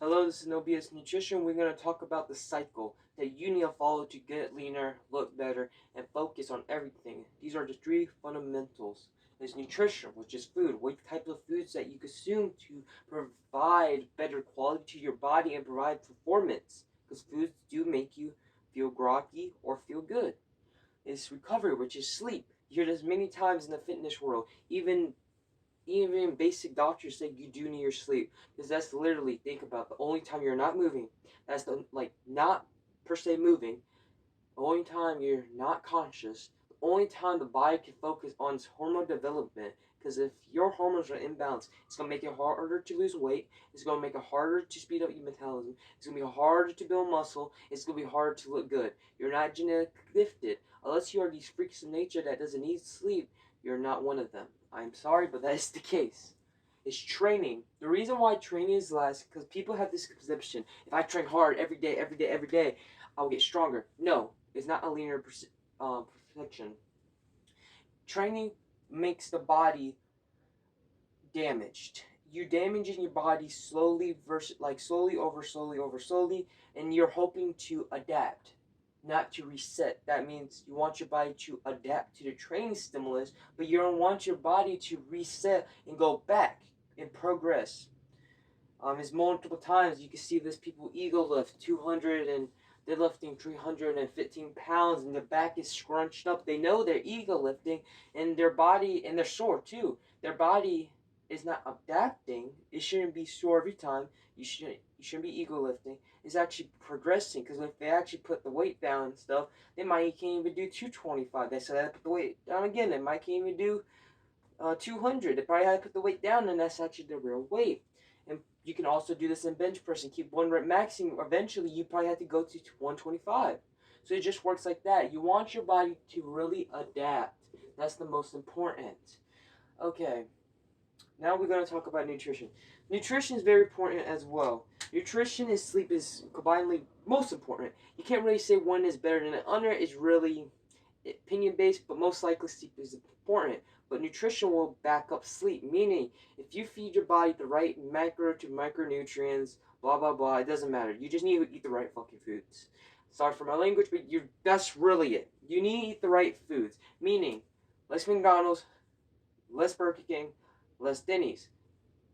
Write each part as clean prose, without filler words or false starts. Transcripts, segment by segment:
Hello, this is No BS Nutrition. We're going to talk about the cycle that you need to follow to get leaner, look better, and focus on everything. These are the three fundamentals. There's nutrition, which is food. What type of foods that you consume to provide better quality to your body and provide performance. Because foods do make you feel groggy or feel good. It's recovery, which is sleep. You hear this many times in the fitness world. Even basic doctors say you do need your sleep, because that's literally, think about the only time you're not moving. That's the, like, not per se moving. The only time you're not conscious. The only time the body can focus on its hormone development. Because if your hormones are imbalanced, it's gonna make it harder to lose weight. It's gonna make it harder to speed up your metabolism. It's gonna be harder to build muscle. It's gonna be harder to look good. You're not genetically gifted. Unless you are these freaks of nature that doesn't need sleep, you're not one of them. I'm sorry, but that is the case. It's training. The reason why training is less, because people have this conception: if I train hard every day, every day, every day, I'll get stronger. No, it's not a linear perfection. Training makes the body damaged. You're damaging your body slowly, slowly, and you're hoping to adapt, not to reset. That means you want your body to adapt to the training stimulus, but you don't want your body to reset and go back and progress. It's multiple times you can see this people ego lift 200 and they're lifting 315 pounds and their back is scrunched up. They know they're ego lifting, and their body, and they're sore too. Their body is not adapting. It shouldn't be sore every time. You shouldn't be ego lifting. It's actually progressing, because if they actually put the weight down and stuff, they might can't even do 225. They said, put the weight down again. They might can't even do 200. They probably had to put the weight down, and that's actually the real weight. And you can also do this in bench press and keep one rep maxing. Eventually, you probably have to go to 125. So it just works like that. You want your body to really adapt. That's the most important. Okay, now we're going to talk about nutrition. Nutrition is very important as well. Nutrition and sleep is combinedly most important. You can't really say one is better than the other. It's really opinion based, but most likely sleep is important. But nutrition will back up sleep, meaning if you feed your body the right macro to micronutrients, blah blah blah, it doesn't matter. You just need to eat the right fucking foods. Sorry for my language, but that's really it. You need to eat the right foods, meaning less McDonald's, less Burger King, less Denny's.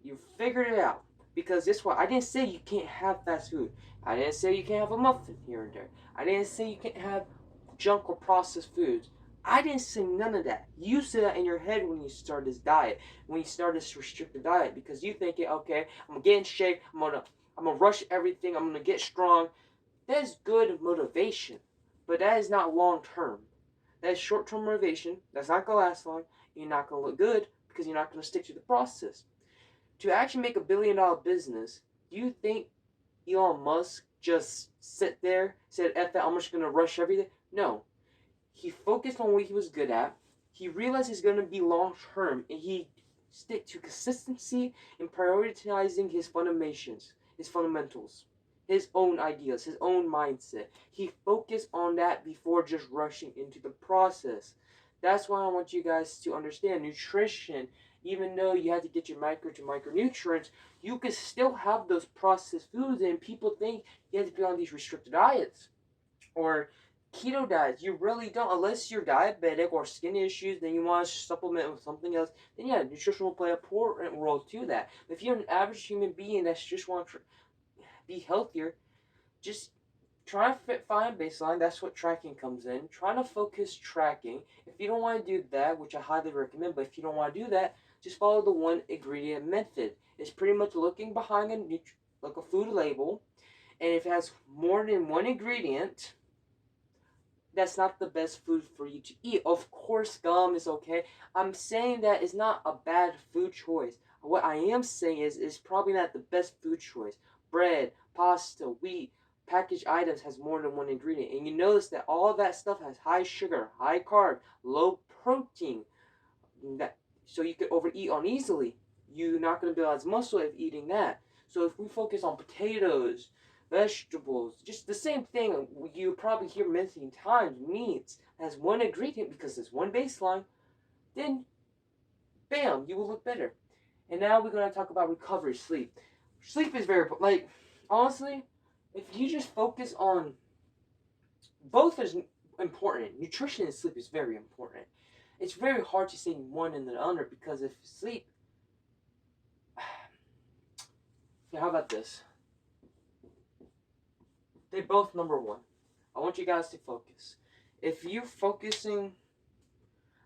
You figured it out. Because this one, I didn't say you can't have fast food. I didn't say you can't have a muffin here and there. I didn't say you can't have junk or processed foods. I didn't say none of that. You said that in your head when you start this diet, when you start this restricted diet, because you thinking, okay, I'm gonna get in shape, I'm gonna rush everything, I'm gonna get strong. That's good motivation, but that is not long term. That is short term motivation. That's not gonna last long. You're not gonna look good because you're not gonna stick to the process. To actually make $1 billion business, do you think Elon Musk just sit there, said, F that, I'm just going to rush everything? No. He focused on what he was good at. He realized he's going to be long term, and he stick to consistency and prioritizing his fundamentals, his own ideas, his own mindset. He focused on that before just rushing into the process. That's why I want you guys to understand nutrition. Even though you have to get your micro to micronutrients, you can still have those processed foods, and people think you have to be on these restricted diets or keto diets. You really don't, unless you're diabetic or skin issues. Then you want to supplement with something else. Then yeah, nutrition will play a important role to that. But if you're an average human being that's just want to be healthier, just try to find baseline. That's what tracking comes in. Trying to focus tracking. If you don't want to do that, which I highly recommend, but if you don't want to do that, just follow the one ingredient method. It's pretty much looking behind like a food label, and if it has more than one ingredient, that's not the best food for you to eat. Of course, gum is okay. I'm saying that it's not a bad food choice. What I am saying is it's probably not the best food choice. Bread, pasta, wheat, packaged items has more than one ingredient. And you notice that all of that stuff has high sugar, high carb, low protein. So you could overeat uneasily. You're not going to build as muscle if eating that. So if we focus on potatoes, vegetables, just the same thing you probably hear many times, meats as one ingredient because there's one baseline, then bam, you will look better. And now we're going to talk about recovery, sleep. Sleep is very, like, honestly, if you just focus on both is important. Nutrition and sleep is very important. It's very hard to say one and the other because if sleep, how about this? They both number one. I want you guys to focus. If you're focusing,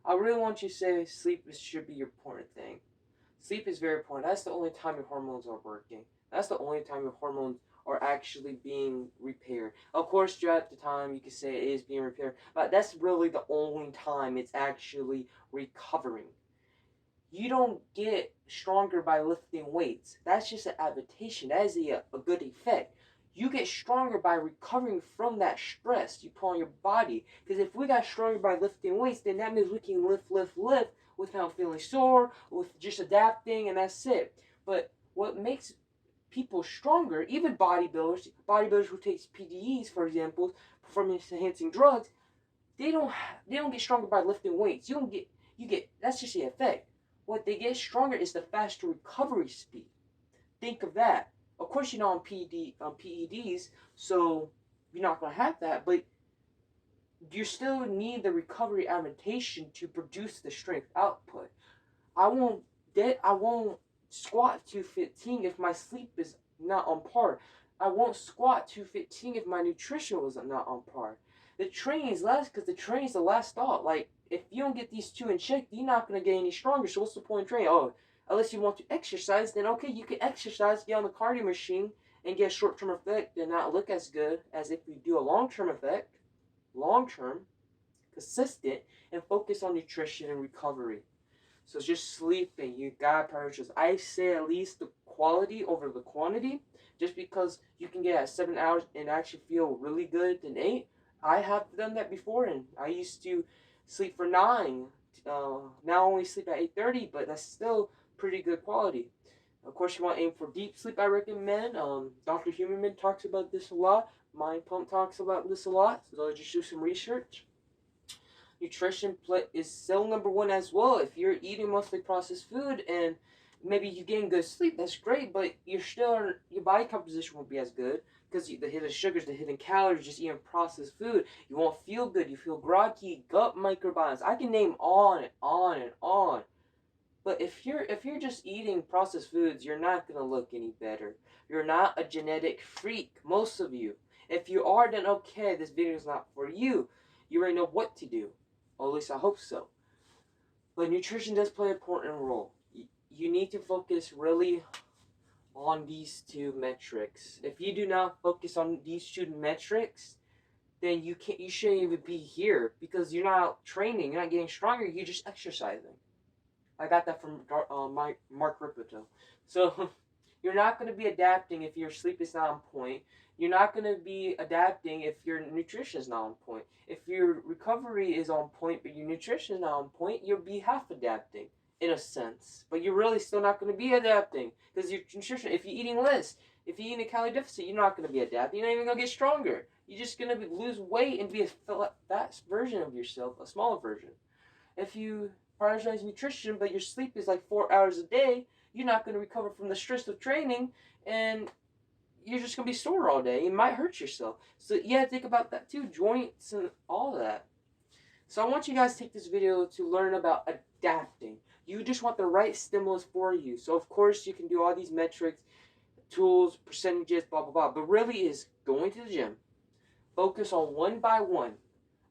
I really want you to say sleep should be your important thing. Sleep is very important. That's the only time your hormones are working. That's the only time your hormones are actually being repaired. Of course, throughout the time you can say it is being repaired, but that's really the only time it's actually recovering. You don't get stronger by lifting weights. That's just an adaptation. That is a good effect. You get stronger by recovering from that stress you put on your body. Because if we got stronger by lifting weights, then that means we can lift without feeling sore, with just adapting, and that's it. But what makes people stronger, even bodybuilders who take PDEs, for example, performance enhancing drugs, they don't they don't get stronger by lifting weights. You get that's just the effect. What they get stronger is the faster recovery speed. Think of that. Of course, you're not on PEDs, so you're not gonna have that, but you still need the recovery adaptation to produce the strength output. I won't squat 215 if my sleep is not on par. I won't squat 215 if my nutrition was not on par. The training is less because the training is the last thought. Like if you don't get these two in check, you're not gonna get any stronger. So what's the point of training? Oh, unless you want to exercise, then okay, you can exercise, get on the cardio machine, and get a short-term effect and not look as good as if you do a long-term effect, long-term, consistent, and focus on nutrition and recovery. So just sleeping, you gotta prioritize. I say at least the quality over the quantity, just because you can get at 7 hours and actually feel really good than 8. I have done that before, and I used to sleep for 9. Now I only sleep at 8:30, but that's still pretty good quality. Of course, you want to aim for deep sleep. I recommend. Dr. Huberman talks about this a lot. Mind Pump talks about this a lot. So just do some research. Nutrition is still number one as well. If you're eating mostly processed food and maybe you're getting good sleep, that's great, but your body composition won't be as good because the hidden sugars, the hidden calories, just eating processed food, you won't feel good. You feel groggy, gut microbiomes. I can name on and on and on. But if you're just eating processed foods, you're not gonna look any better. You're not a genetic freak, most of you. If you are, then okay, this video is not for you. You already know what to do. Or at least I hope so. But nutrition does play an important role. You need to focus really on these two metrics. If you do not focus on these two metrics, then you shouldn't even be here because you're not training, you're not getting stronger, you're just exercising. I got that from Mark Ripito. So you're not going to be adapting if your sleep is not on point. You're not going to be adapting if your nutrition is not on point. If your recovery is on point but your nutrition is not on point, you'll be half adapting in a sense. But you're really still not going to be adapting because your nutrition, if you're eating less, if you're eating a calorie deficit, you're not going to be adapting. You're not even going to get stronger. You're just going to lose weight and be a fat version of yourself, a smaller version. If you prioritize nutrition, but your sleep is like 4 hours a day, you're not going to recover from the stress of training, and you're just going to be sore all day. You might hurt yourself. So yeah, think about that too, joints and all of that. So I want you guys to take this video to learn about adapting. You just want the right stimulus for you. So of course you can do all these metrics, tools, percentages, blah, blah, blah. But really is going to the gym. Focus on one by one.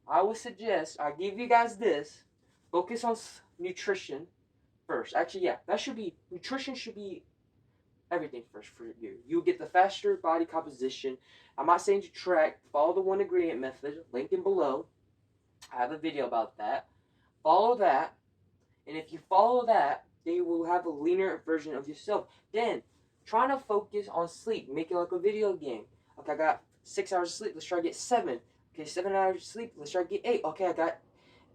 I would suggest, I give you guys this, focus on nutrition first. Actually, yeah, nutrition should be everything first for you. You get the faster body composition. I'm not saying to track, follow the one ingredient method, link in below. I have a video about that. Follow that, and if you follow that, then you will have a leaner version of yourself. Then, trying to focus on sleep, make it like a video game. Okay, I got 6 hours of sleep, let's try to get 7. Okay, 7 hours of sleep, let's try to get 8. Okay, I got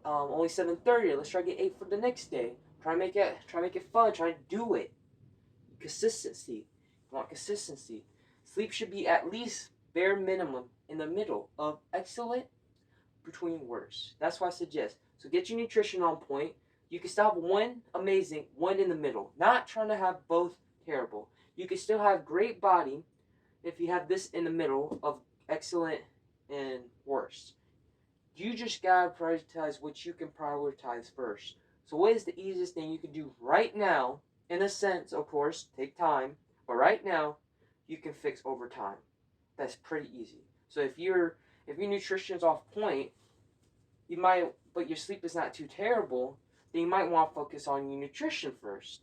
only 7:30. Let's try to get 8 for the next day. Try to make it fun. Try to do it. Consistency. You want consistency. Sleep should be at least bare minimum in the middle of excellent between worse. That's why I suggest. So get your nutrition on point. You can still have one amazing, one in the middle. Not trying to have both terrible. You can still have great body, if you have this in the middle of excellent and worst. You just gotta prioritize what you can prioritize first. So, what is the easiest thing you can do right now? In a sense, of course, take time, but right now, you can fix over time. That's pretty easy. So if your nutrition's off point, you might, but your sleep is not too terrible, then you might want to focus on your nutrition first.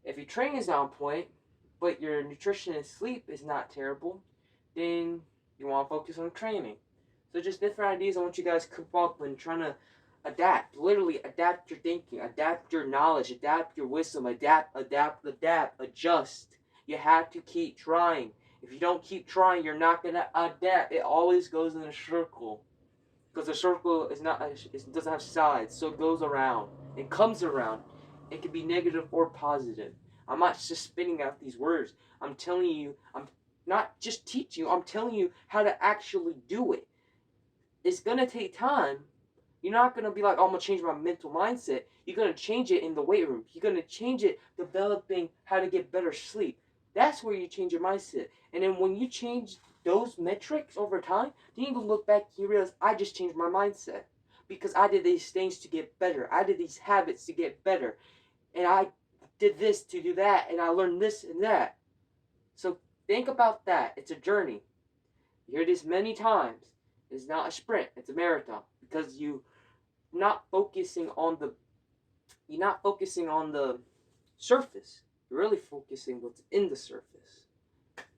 If your training is not on point, but your nutrition and sleep is not terrible, then you want to focus on training. So just different ideas I want you guys to come up when trying to adapt. Literally adapt your thinking, adapt your knowledge, adapt your wisdom, adapt, adjust. You have to keep trying. If you don't keep trying, you're not gonna adapt. It always goes in a circle. Because the circle is not, it doesn't have sides, so it goes around. It comes around. It can be negative or positive. I'm not just spitting out these words. I'm telling you, I'm not just teaching you, I'm telling you how to actually do it. It's gonna take time. You're not gonna be like, oh, I'm gonna change my mental mindset. You're gonna change it in the weight room. You're gonna change it developing how to get better sleep. That's where you change your mindset. And then when you change those metrics over time, then you can look back and you realize I just changed my mindset. Because I did these things to get better. I did these habits to get better. And I did this to do that. And I learned this and that. So think about that. It's a journey. You hear this many times. It's not a sprint, it's a marathon. Because not focusing on the you're not focusing on the surface. You're really focusing what's in the surface.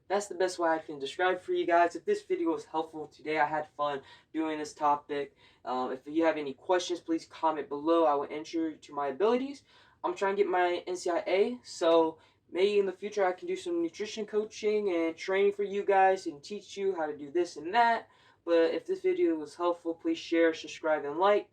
That's the best way I can describe for you guys. If this video was helpful today, I had fun doing this topic. If you have any questions, please comment below. I will answer to my abilities. I'm trying to get my NCIA, so maybe in the future I can do some nutrition coaching and training for you guys and teach you how to do this and that. But if this video was helpful, please share, subscribe, and like.